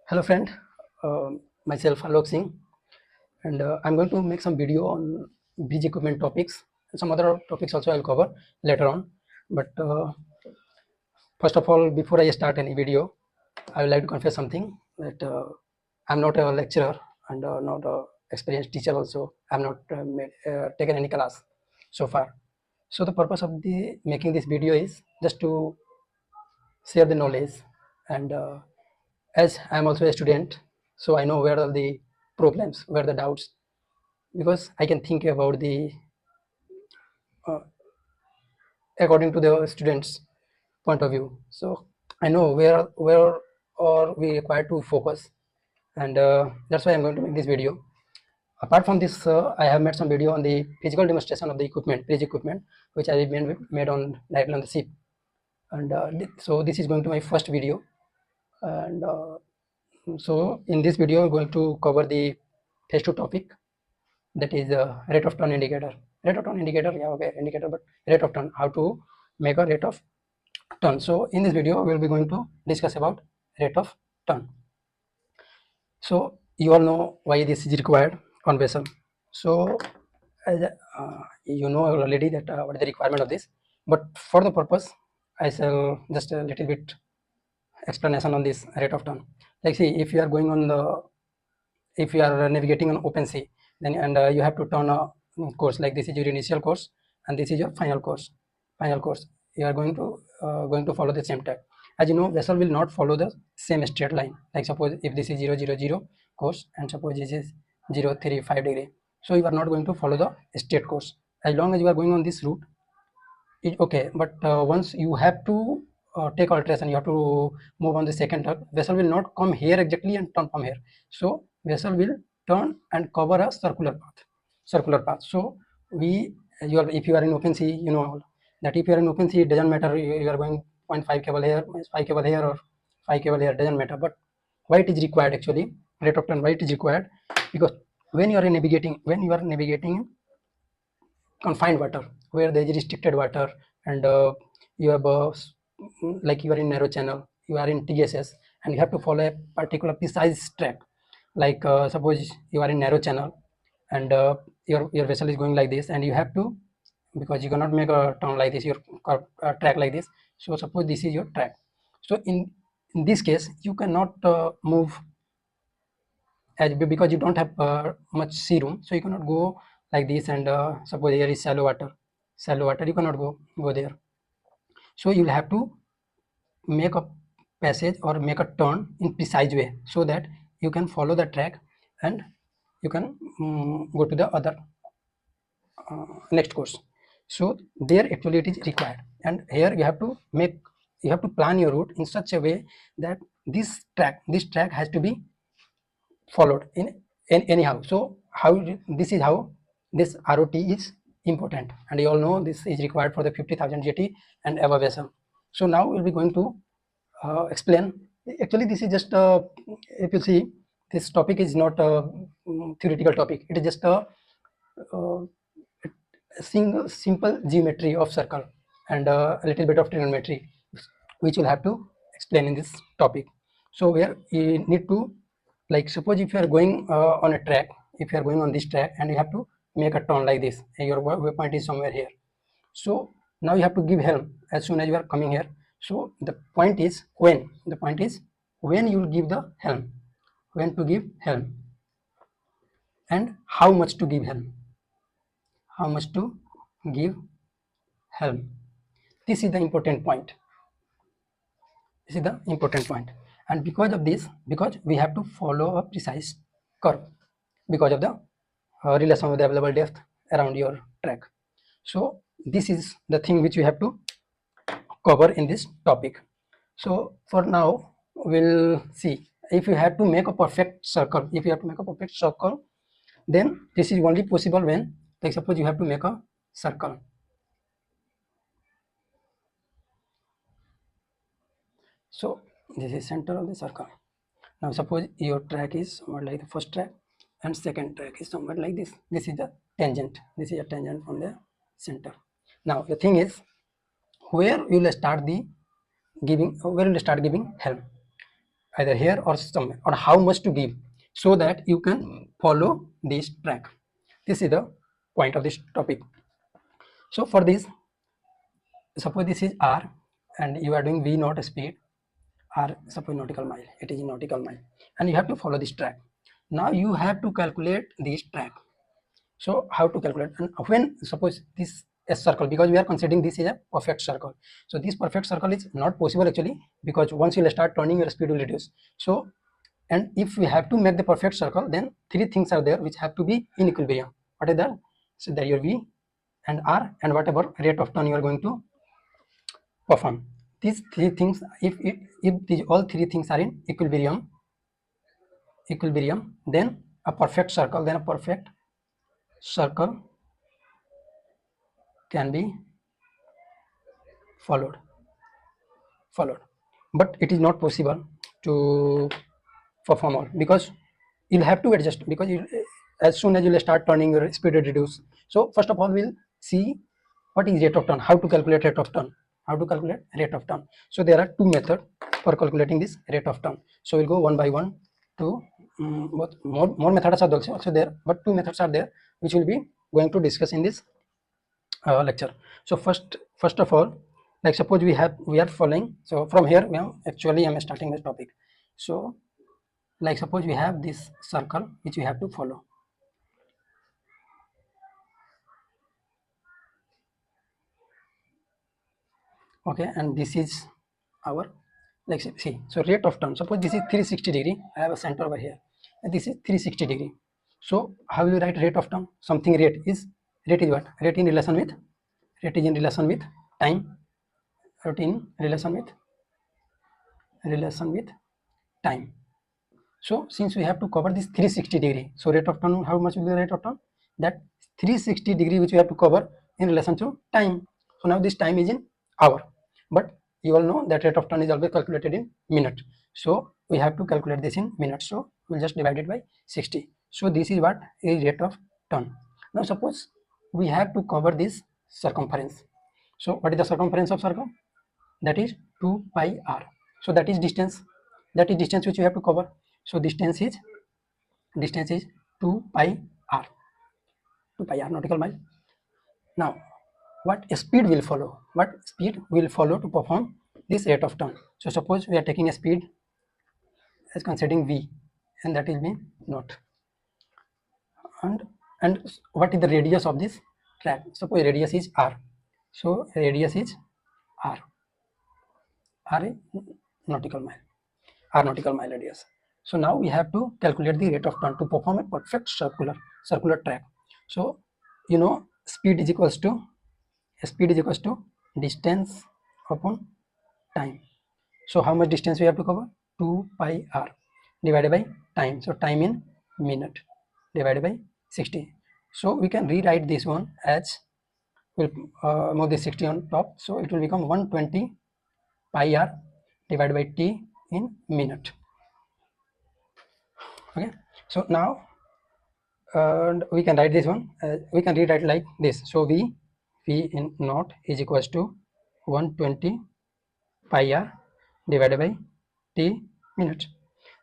Hello friend, myself Alok Singh, and I'm going to make some video on bridge equipment topics. Some other topics also I'll cover later on. But first of all, before I start any video, I would like to confess something that I'm not a lecturer and not a experienced teacher also. I'm not taken any class so far. So the purpose of the making this video is just to share the knowledge, and as I'm also a student, so I know where are the problems, where the doubts, because I can think about the uh, according to the students point of view. So I know where are we required to focus, and that's why I'm going to make this video. Apart from this, I have made some video on the physical demonstration of the equipment, bridge equipment, which I made on directly on the ship. And so this is going to my first video. And so in this video I'm going to cover the phase 2 topic, that is rate of turn indicator. Rate of turn indicator, yeah, okay, indicator, but rate of turn, how to make a rate of turn. So in this video we'll be going to discuss about rate of turn. So you all know why this is required on vessel. So you know already that what is the requirement of this, but for the purpose I shall just a little bit explanation on this rate of turn. Like, see, if you are going on the, if you are navigating on open sea, then and you have to turn a course, like this is your initial course and this is your final course. You are going to follow the same track. As you know, vessel will not follow the same straight line. Like, suppose if this is 000 course and suppose this is 035 degree, so you are not going to follow the straight course as long as you are going on this route. Okay, but once you have to take alteration, you have to move on the second turn. Vessel will not come here exactly and turn from here. So vessel will turn and cover a circular path. So if you are in open sea, you know that if you are in open sea, it doesn't matter, you are going 0.5 cable here, 5 cable here, or 5 cable here, doesn't matter. But why it is required actually, rate of turn, why it is required? Because when you are navigating confined water, where there is restricted water, and you have like you are in narrow channel, you are in TSS, and you have to follow a particular precise track. Like suppose you are in narrow channel, and your vessel is going like this, and you have to, because you cannot make a turn like this, your track like this. So suppose this is your track. So in this case you cannot move, because you don't have much sea room, so you cannot go like this. And suppose here is shallow water, you cannot go there. So you'll have to make a passage or make a turn in precise way, so that you can follow the track and you can go to the other next course. So there actually it is required, and here you have to plan your route in such a way that this track has to be followed in anyhow. So this is how this ROT is important, and you all know this is required for the 50,000 GT and above vessel. So now we'll be going to explain. Actually, this is just if you see, this topic is not a theoretical topic. It is just uh, simple geometry of circle and a little bit of trigonometry, which you'll have to explain in this topic. So where you need to, like, suppose if you are going on a track, if you are going on this track and you have to make a turn like this, and your waypoint is somewhere here. So now you have to give helm as soon as you are coming here. So the point is when you will give the helm, when to give helm, and how much to give helm, how much to give helm. This is the important point. This is the important point. And because of this, because we have to follow a precise curve, because of the relation of the available depth around your track. So this is the thing which we have to cover in this topic. So for now we'll see, if you have to make a perfect circle, then this is only possible when, like, suppose you have to make a circle. So this is center of the circle. Now suppose your track is somewhat like the first track, and second track is somewhat like this. This is the tangent. This is a tangent from the center. Now the thing is, where you will start giving helm. either here or somewhere, or how much to give, so that you can follow this track. This is the point of this topic. So for this, suppose this is r and you are doing v naught speed, r suppose nautical mile, it is in nautical mile, and you have to follow this track. Now you have to calculate this track. So how to calculate? And when suppose this a circle, because we are considering this is a perfect circle, so this perfect circle is not possible actually, because once you will start turning, your speed will reduce. So, and if we have to make the perfect circle, then three things are there which have to be in equilibrium. What is that? So that your v and r and whatever rate of turn you are going to perform. These three things, if these all three things are in equilibrium, then a perfect circle can be followed. But it is not possible to perform all, because you'll have to adjust, because as soon as you'll start turning, your speed will reduce. So first of all, we'll see what is rate of turn, how to calculate rate of turn. So there are two methods for calculating this rate of turn. So we'll go one by one to more methods are also there, but two methods are there which we'll be going to discuss in this lecture. So first of all, like suppose we are following. So from here, I'm starting this topic. So like suppose we have this circle which we have to follow. Okay, and this is our, like see, so rate of turn. Suppose this is 360 degree. I have a center over here, and this is 360 degree. So how will you write rate of turn? Something rate is what? Rate in relation with time. Rate in relation with time. So since we have to cover this 360 degree, so rate of turn, how much will be the rate of turn? That 360 degree which we have to cover in relation to time. So now this time is in hour, but you all know that rate of turn is always calculated in minute. So we have to calculate this in minutes. So we'll just divide it by 60. So this is what is rate of turn. Now suppose we have to cover this circumference. So what is the circumference of circle? That is 2 pi r. So that is distance. Which you have to cover. So distance is 2 pi r. 2 pi r nautical mile. Now, what speed will follow? To perform this rate of turn? So suppose we are taking a speed as considering v, and that will be naught. And what is the radius of this track? Suppose radius is r. So radius is r. R is nautical mile radius. So now we have to calculate the rate of turn to perform a perfect circular track. So you know speed is equals to distance upon time. So how much distance we have to cover? 2 pi r divided by time. So time in minute divided by 60. So we can rewrite this one as, we'll move this 60 on top. So it will become 120 pi r divided by t in minute. Okay, so now we can write this one, we can rewrite like this. So v in naught is equals to 120 pi r divided by t minute.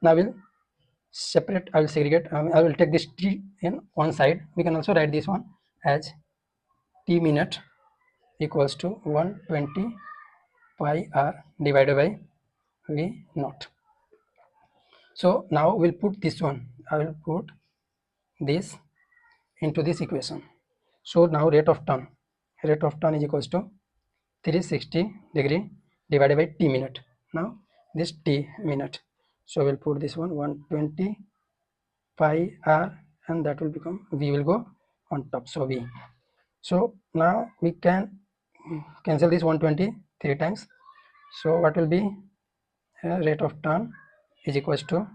Now we'll separate, I will segregate, I will take this t in one side. We can also write this one as t minute equals to 120 pi r divided by v naught. So now we'll put this one, I will put this into this equation. So now rate of turn is equals to 360 degree divided by t minute. Now this t minute, so we'll put this one 120 pi r, and that will become, v will go on top, so v. So now we can cancel this 120 three times. So what will be rate of turn is equals to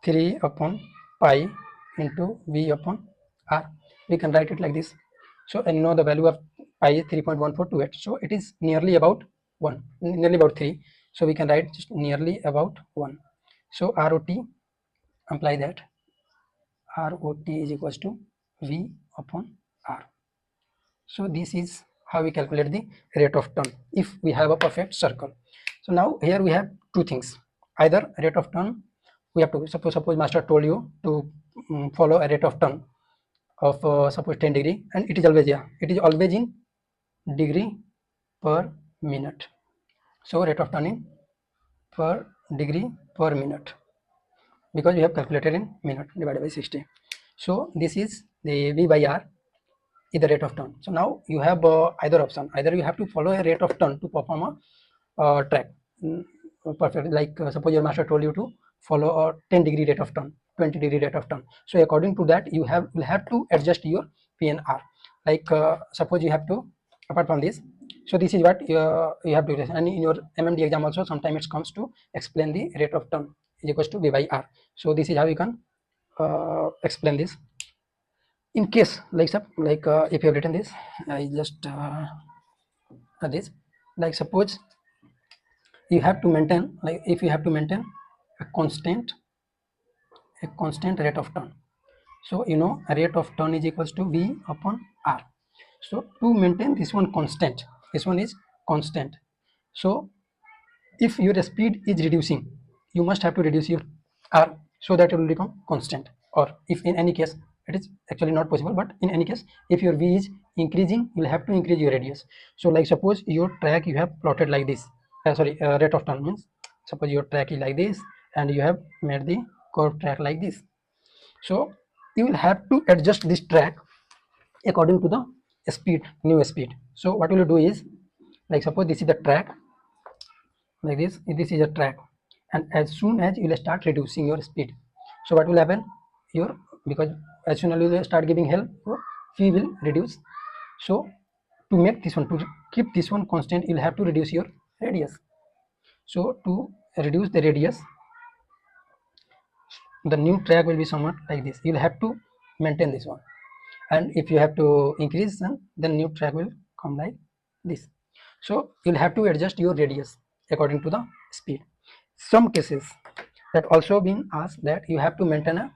3 upon pi into v upon r. We can write it like this. So and know the value of pi is 3.1428. So it is nearly about 1, nearly about 3. So we can write just nearly about 1. So ROT, apply that. ROT is equals to v upon r. So this is how we calculate the rate of turn if we have a perfect circle. So now here we have two things. Either rate of turn, we have to suppose master told you to follow a rate of turn of suppose 10 degree, and it is always, yeah, it is always in degree per minute. So rate of turn in per degree per minute, because we have calculated in minute divided by 60. So this is the V by R is the rate of turn. So now you have either option. Either you have to follow a rate of turn to perform a track. Perfect. Like suppose your master told you to follow a 10 degree rate of turn, 20 degree rate of turn. So according to that, you will have to adjust your PNR. Like suppose you have to, apart from this, so this is what you have to do. And in your MMD exam also, sometimes it comes to explain the rate of turn is equals to V by R. So this is how you can explain this. In case like if you have written this, I just this, like suppose you have to maintain, like if you have to maintain a constant rate of turn. So you know a rate of turn is equals to V upon R. So to maintain this one constant, this one is constant. So if your speed is reducing, you must have to reduce your R so that it will become constant. Or if in any case it is actually not possible, but in any case if your V is increasing, you will have to increase your radius. So like suppose your track you have plotted like this, rate of turn means suppose your track is like this and you have made the curved track like this. So you will have to adjust this track according to the speed, new speed. So what will you do is, like suppose this is the track like this is a track, and as soon as you will start reducing your speed, so what will happen, your, because as soon as you will start giving help, your v will reduce. So to make this one, to keep this one constant, you will have to reduce your radius. So to reduce the radius, the new track will be somewhat like this. You'll have to maintain this one, and if you have to increase, then new track will come like this. So you'll have to adjust your radius according to the speed. Some cases that also been asked that you have to maintain a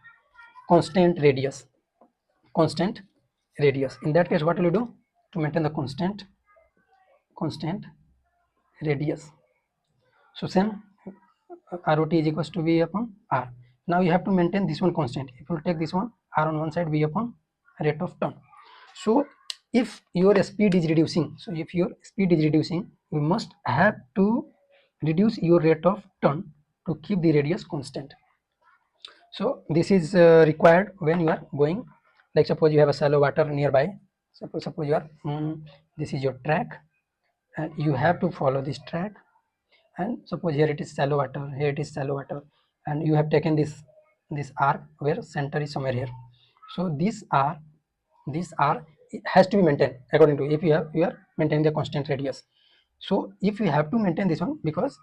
constant radius. Constant radius. In that case, what will you do to maintain the constant radius? So same, ROT is equals to V upon R. Now you have to maintain this one constant. If you take this one, R on one side, V upon rate of turn. So if your speed is reducing, you must have to reduce your rate of turn to keep the radius constant. So this is required when you are going, like suppose you have a shallow water nearby. Suppose you are this is your track, and you have to follow this track. And suppose here it is shallow water, here it is shallow water, and you have taken this arc where center is somewhere here. So this r it has to be maintained according to, if you are maintaining the constant radius. So if you have to maintain this one, because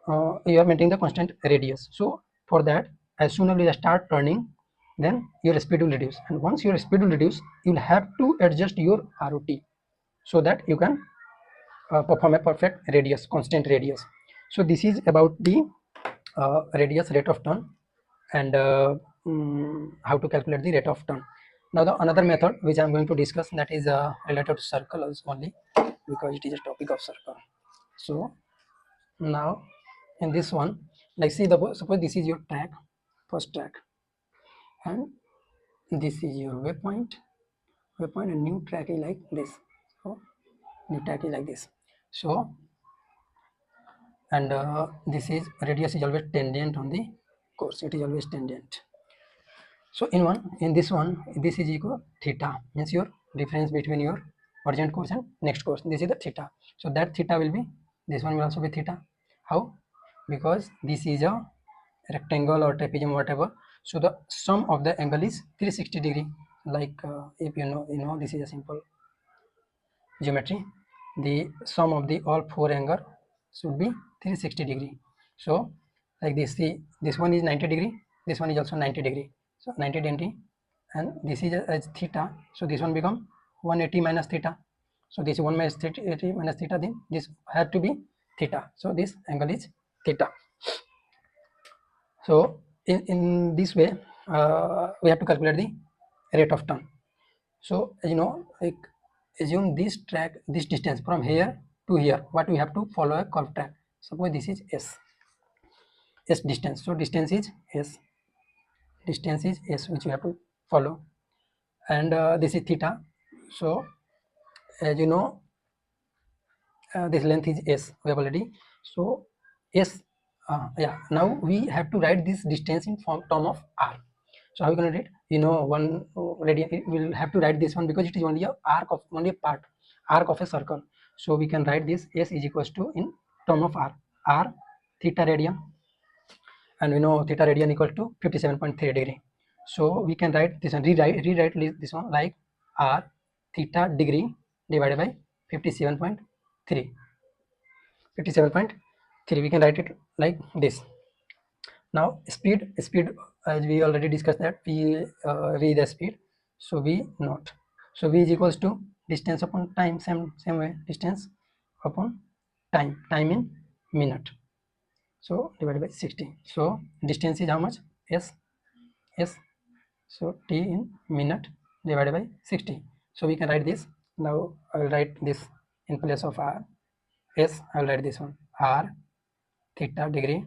you are maintaining the constant radius, so for that, as soon as you start turning, then your speed will reduce, and once your speed will reduce, you will have to adjust your ROT so that you can perform a perfect radius, constant radius. So this is about the radius, rate of turn, and how to calculate the rate of turn. Now the another method which I am going to discuss, that is related to circles only, because it is a topic of circle. So now in this one, like see, suppose this is your track, first track, and this is your waypoint, and new track is like this. So new track is like this. So and this is radius is always tangent on the course, it is always tangent. So in this one, this is equal theta, means your difference between your urgent course and next course, this is the theta. So that theta will be, this one will also be theta. How? Because this is a rectangle or trapezium, whatever. So the sum of the angle is 360 degree. Like if you know this is a simple geometry, the sum of the all four angle should be 360 degree. So like this, see, this one is 90 degree, this one is also 90 degree, so 90 degree, and this is as theta, so this one become 180 minus theta. So this 1 minus 80 minus theta, then this had to be theta, so this angle is theta. So in this way we have to calculate the rate of turn. So you know, like assume this track, this distance from here to here, what we have to follow a curved track. suppose this is s distance, so distance is s which we have to follow, and this is theta. So as you know, this length is s, we have already. So s, yeah, now we have to write this distance in term of r. So how are we going to write? You know, one radian, we'll have to write this one because it is only a only a arc of a circle. So we can write this s is equals to, in term of r theta radian, and we know theta radian equal to 57.3 degree. So we can write this one, rewrite this one like r theta degree divided by 57.3. We can write it like this. Now speed, as we already discussed that v the speed, so v naught, so v is equals to distance upon time, same way, distance upon time in minute, so divided by 60. So distance is how much? S, so t in minute divided by 60. So we can write this. Now I will write this in place of r s. I will write this one, r theta degree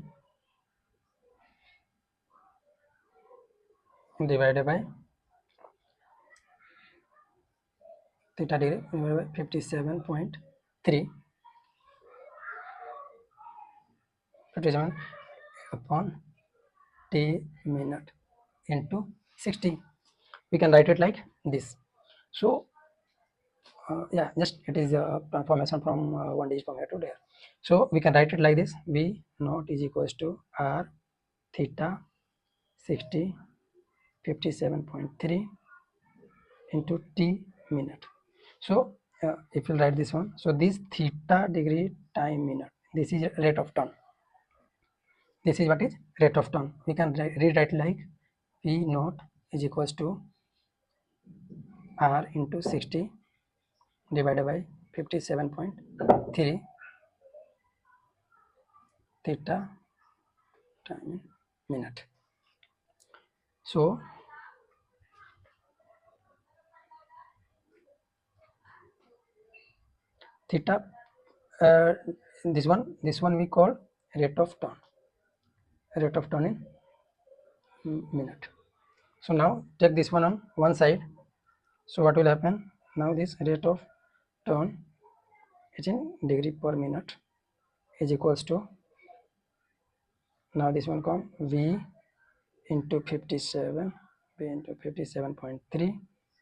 divided by theta degree divided by 57.3, 57 upon t minute into 60. We can write it like this. So yeah, just it is a transformation from one digit from here to there. So we can write it like this: v naught is equals to r theta 60 57.3 into t minute. So if you write this one, so this theta degree time minute, this is rate of turn. This is what is rate of turn. We can rewrite like v naught is equals to r into 60 divided by 57.3 theta time in minute. So theta, this one we call rate of turn in minute. So now take this one on one side. So what will happen? Now this rate of turn is in degree per minute is equals to, now this one come v into 57.3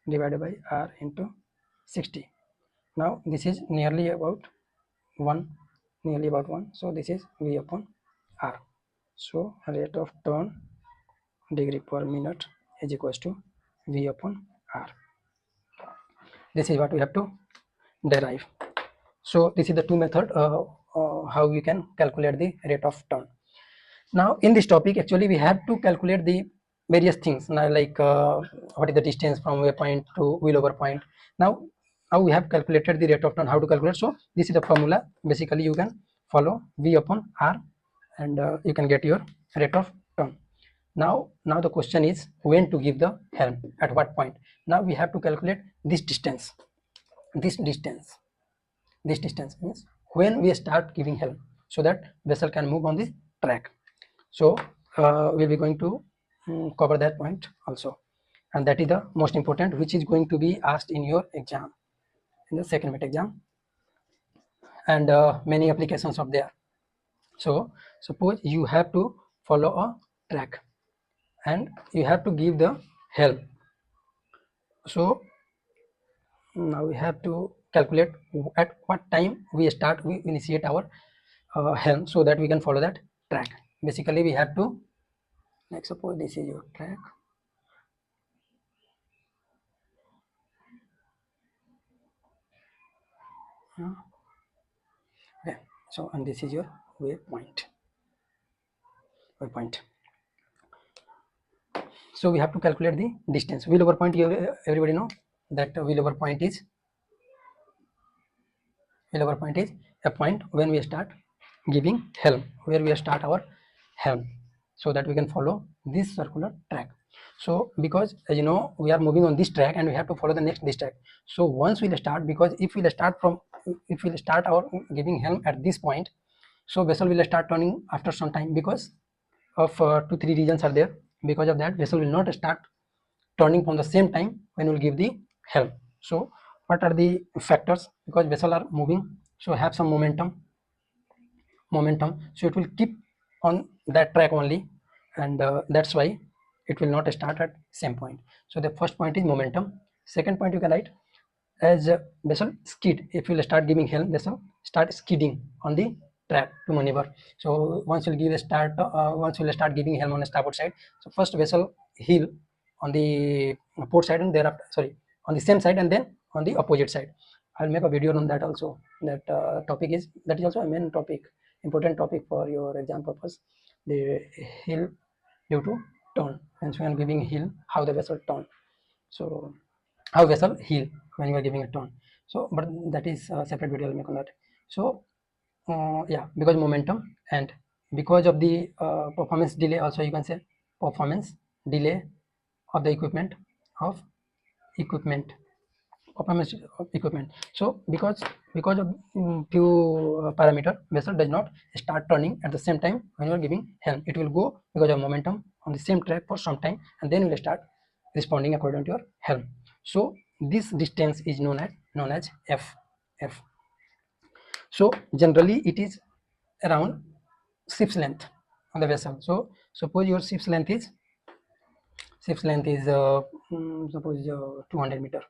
divided by r into 60. Now this is nearly about 1, so this is v upon r. So rate of turn degree per minute is equals to v upon r. This is what we have to derive. So this is the two method how we can calculate the rate of turn. Now in this topic actually we have to calculate the various things, now like what is the distance from a point to wheel over point. Now we have calculated the rate of turn, how to calculate. So this is the formula. Basically you can follow v upon r and you can get your rate of turn. Now the question is when to give the helm, at what point. Now we have to calculate this distance. This distance means when we start giving helm, so that vessel can move on the track. So we'll be going to cover that point also, and that is the most important, which is going to be asked in your exam, in the second minute exam, and many applications of there. So suppose you have to follow a track and you have to give the helm. So now we have to calculate at what time we initiate our helm, so that we can follow that track. Basically we have to, like suppose this is your track. Okay, so and this is your waypoint. So we have to calculate the distance. Wheel over point, everybody know that wheel over point is a point when we start giving helm, where we start our helm, so that we can follow this circular track. So because as you know we are moving on this track and we have to follow the next this track. So once we'll start, because if we'll start our giving helm at this point, So vessel will start turning after some time because of 2-3 reasons are there. Because of that, vessel will not start turning from the same time when we will give the helm. So what are the factors? Because vessel are moving, so have some momentum, so it will keep on that track only, and that's why it will not start at same point. So the first point is momentum. Second point you can write as vessel skid. If you will start giving helm, vessel start skidding on the track to maneuver. So once you'll give a start, once you'll start giving helm on the starboard side, so first vessel heel on the port side, and thereafter, sorry, on the same side, and then on the opposite side. I'll make a video on that also. That that is also a main topic, important topic for your exam purpose. The heel due to turn, and so when giving heel, how the vessel turn. So how vessel heel when you are giving a turn. So but that is a separate video I'll make on that. So yeah, because momentum and because of the performance delay, also you can say performance delay of the of equipment performance of equipment. So because of few parameter, vessel does not start turning at the same time when you are giving helm. It will go because of momentum on the same track for some time, and then will start responding according to your helm. So this distance is known as f. So generally it is around ship's length on the vessel. So suppose your ship's length is suppose 200 meter.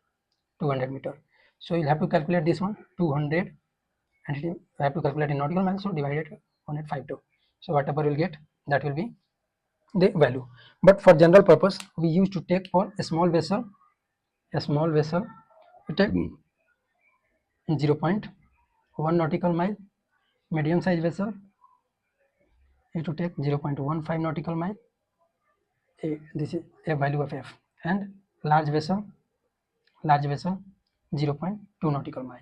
200 meter. So you'll have to calculate this one 200, and you have to calculate in nautical miles, so divided 1.52. So whatever you'll get, that will be the value. But for general purpose, we used to take for a small vessel, we take 0.1 nautical mile. Medium size vessel, you to take 0.15 nautical mile. This is a value of f. And large vessel 0.2 nautical mile.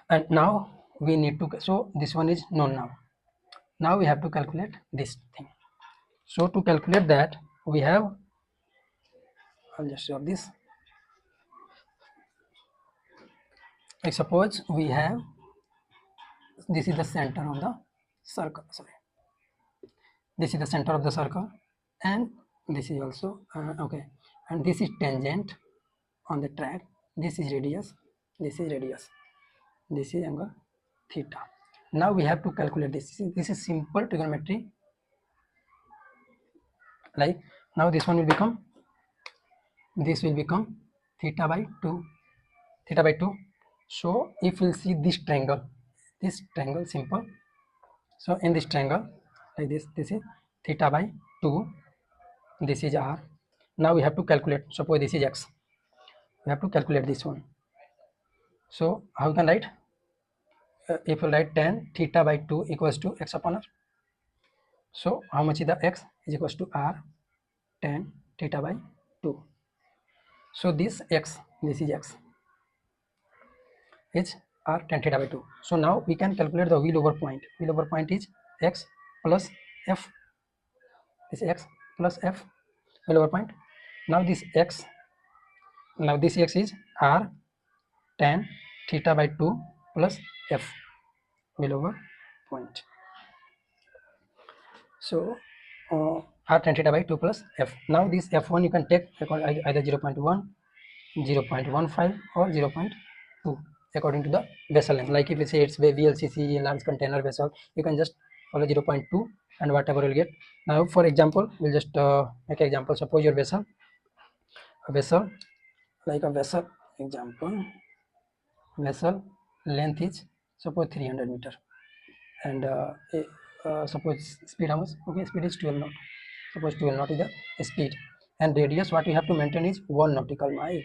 And now we need to, so this one is known now. Now we have to calculate this thing. So to calculate that, we have, I'll just show this. Like suppose we have, this is the center of the circle, sorry, this is the center of the circle, and this is also okay, and this is tangent on the track. This is radius, this is radius, this is angle theta. Now we have to calculate this. This is simple trigonometry. Like now this one will become, this will become theta by 2. So if we'll see this triangle simple. So in this triangle, like this is theta by 2, this is r. Now we have to calculate, suppose this is x, we have to calculate this one. So how you can write, if you write tan theta by 2 equals to x upon r. So how much is the x? Is equals to r tan theta by 2. So this is x is r tan theta by 2. So now we can calculate the wheel over point. Wheel over point is x plus f. This x plus f, wheel over point. Now this x is r tan theta by 2 plus f, wheel over point. So r tan theta by 2 plus f. Now this f1 you can take either 0.1, 0.15 or 0.2 according to the vessel length. Like if you say it's VLCC, a large container vessel, you can just follow 0.2 and whatever you'll get. Now for example, we'll just make an example. Suppose your vessel example, vessel length is suppose 300 meter, and suppose speed how much? Okay, speed is 12 knot. Suppose 12 knot is the speed, and radius what we have to maintain is 1 nautical mile.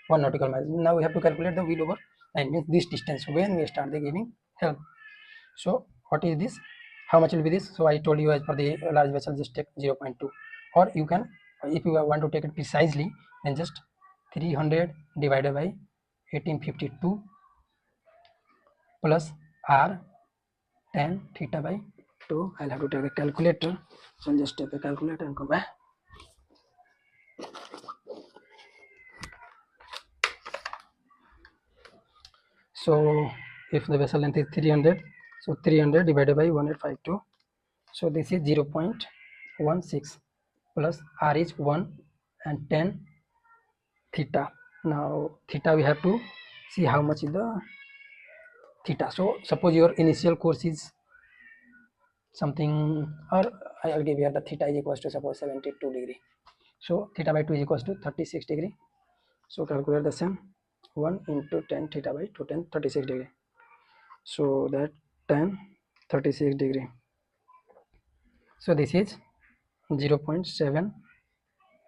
1 nautical mile. Now we have to calculate the wheel over time, means this distance when we start the giving helm. So what is this? How much will be this? So I told you, as per the large vessel, just take 0.2, or you can, if you want to take it precisely, then just 300 divided by 1852 plus r tan theta by 2. I'll have to take a calculator, so I'll just take a calculator and come back. So if the vessel length is 300, So 300 divided by 1852. So this is 0.16 plus r is 1 and 10 theta. Now theta we have to see how much is the theta. So suppose your initial course is something, or I will give here the theta is equals to suppose 72 degree. So theta by 2 is equals to 36 degree. So calculate the same, 1 into 10 theta by 2, 10 36 degree. So that 10 36 degree. So this is 0.7.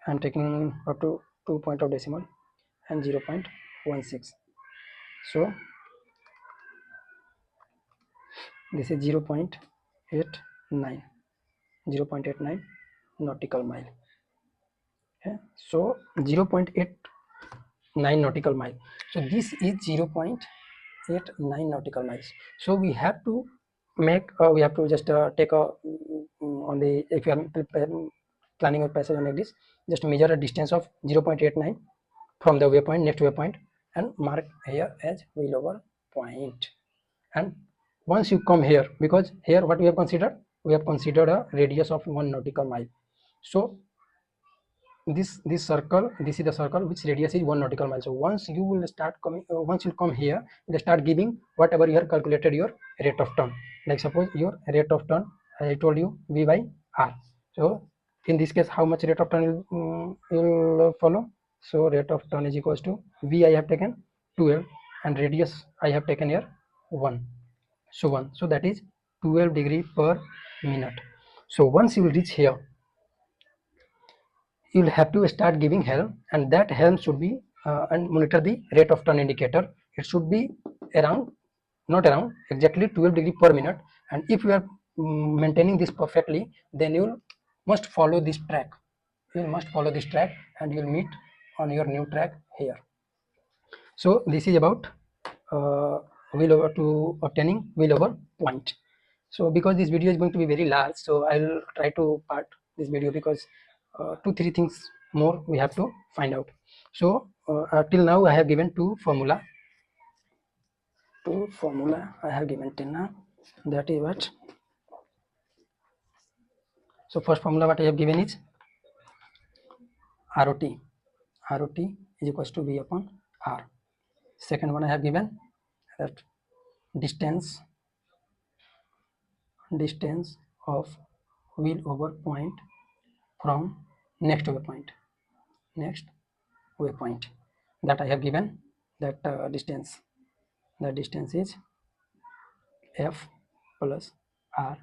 I'm taking up to 2 point of decimal and 0.16. So this is 0.89 nautical mile. Okay. So 0.89 nautical mile. So this is 0.89 nautical miles. So we have to make we have to just take a on the, if you are planning a passage like this, just measure a distance of 0.89 from the waypoint, next waypoint, and mark here as wheelover point. And once you come here, because here what we have considered, we have considered a radius of 1 nautical mile. So this circle, this is the circle which radius is 1 nautical mile. So once you will start coming, once you come here, you will start giving whatever you have calculated your rate of turn. Like suppose your rate of turn, I told you v by r. So in this case, how much rate of turn will follow? So rate of turn is equals to v I have taken 12 and radius I have taken here 1. So 1. So that is 12 degree per minute. So once you will reach here, you will have to start giving helm, and that helm should be and monitor the rate of turn indicator. It should be around, not around, exactly 12 degree per minute. And if you are maintaining this perfectly, then you must follow this track. You must follow this track and you will meet on your new track here. So this is about wheel over to obtaining wheel over point. So because this video is going to be very large, so I'll try to part this video because 2-3 things more we have to find out. So till now I have given two formula I have given till now. That is what. So first formula what I have given is ROT is equals to V upon R. Second one I have given that distance of wheel over point from next waypoint, that I have given that distance. The distance is f plus r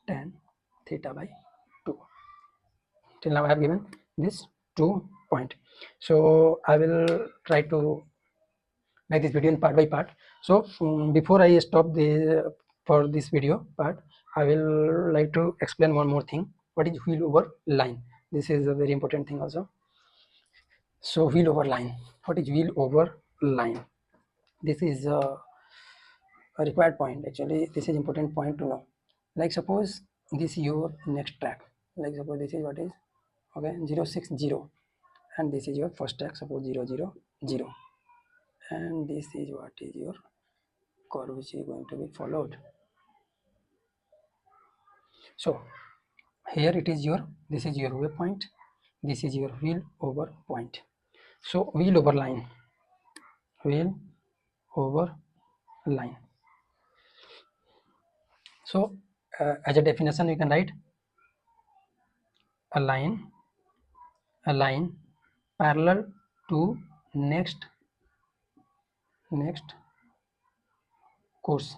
tan theta by 2. Till now I have given this 2 point. So I will try to make this video in part by part. So before I stop the for this video part, I will like to explain one more thing. What is wheel over line? This is a very important thing also. So wheel over line. What is wheel over line? This is a required point. Actually, this is important point to know. Like suppose this is your next track. Like suppose this is what is, okay, 060, and this is your first track. Suppose 000, and this is what is your curve which is going to be followed. So here it is your, this is your waypoint, this is your wheel over point. So wheel over line. So as a definition, you can write a line parallel to next course,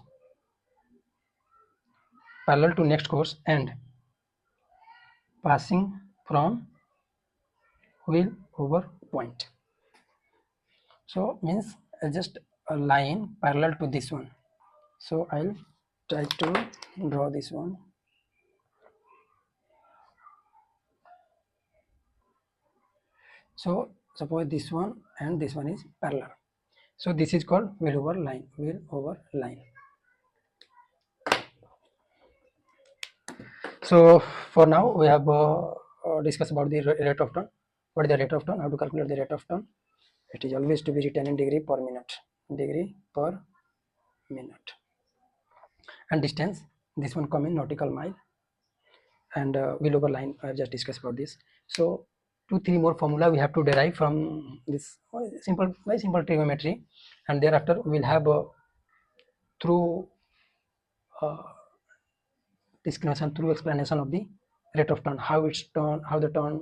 and passing from wheel over point. So means just a line parallel to this one. So I'll try to draw this one. So suppose this one and this one is parallel. So this is called wheel over line. So for now we have discussed about the rate of turn. What is the rate of turn? How to calculate the rate of turn? It is always to be written in degree per minute. and distance, this one come in nautical mile, and will over line. I've just discussed about this. So 2-3 more formula we have to derive from this simple, very simple trigonometry, and thereafter we'll have through uh, description, through explanation of the rate of turn, how it's turn, how the turn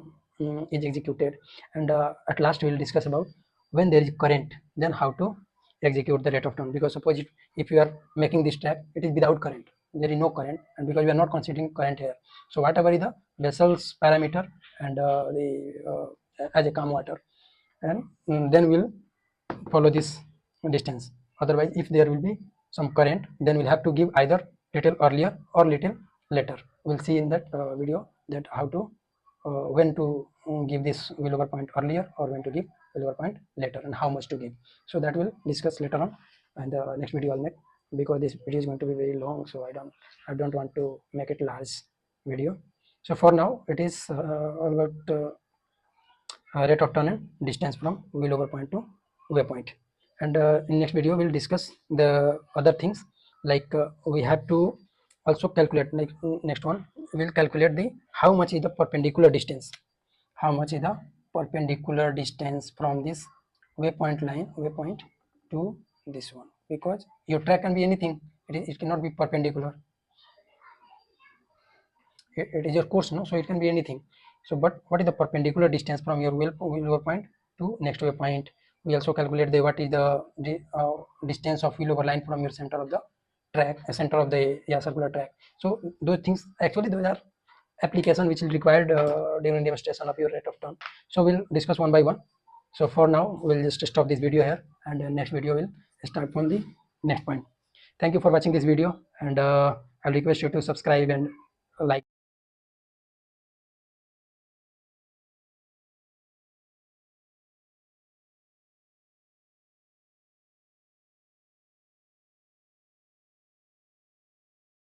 is executed, and at last we'll discuss about when there is current, then how to execute the rate of turn. Because suppose if you are making this track, it is without current, there is no current, and because we are not considering current here, so whatever is the vessel's parameter and as a calm water, and then we'll follow this distance. Otherwise, if there will be some current, then we'll have to give either little earlier or little later. We'll see in that video that how to when to give this willover point earlier or when to give willover point later, and how much to give. So that we'll discuss later on, and the next video I'll make, because this video is going to be very long, so I don't want to make it large video. So for now it is all about rate of turn and distance from willover point to waypoint. And in next video we'll discuss the other things, like we have to also calculate, like next one we'll calculate the how much is the perpendicular distance, how much is the perpendicular distance from this waypoint to this one, because your track can be anything, it cannot be perpendicular, it is your course, no, so it can be anything. So but what is the perpendicular distance from your willover point to next waypoint? We also calculate the what is the distance of willover line from your center of the track, center of the circular track. So those things, actually those are application which is required during demonstration of your rate of turn. So we'll discuss one by one. So for now we'll just stop this video here, and next video will start from the next point. Thank you for watching this video, and I'll request you to subscribe and like.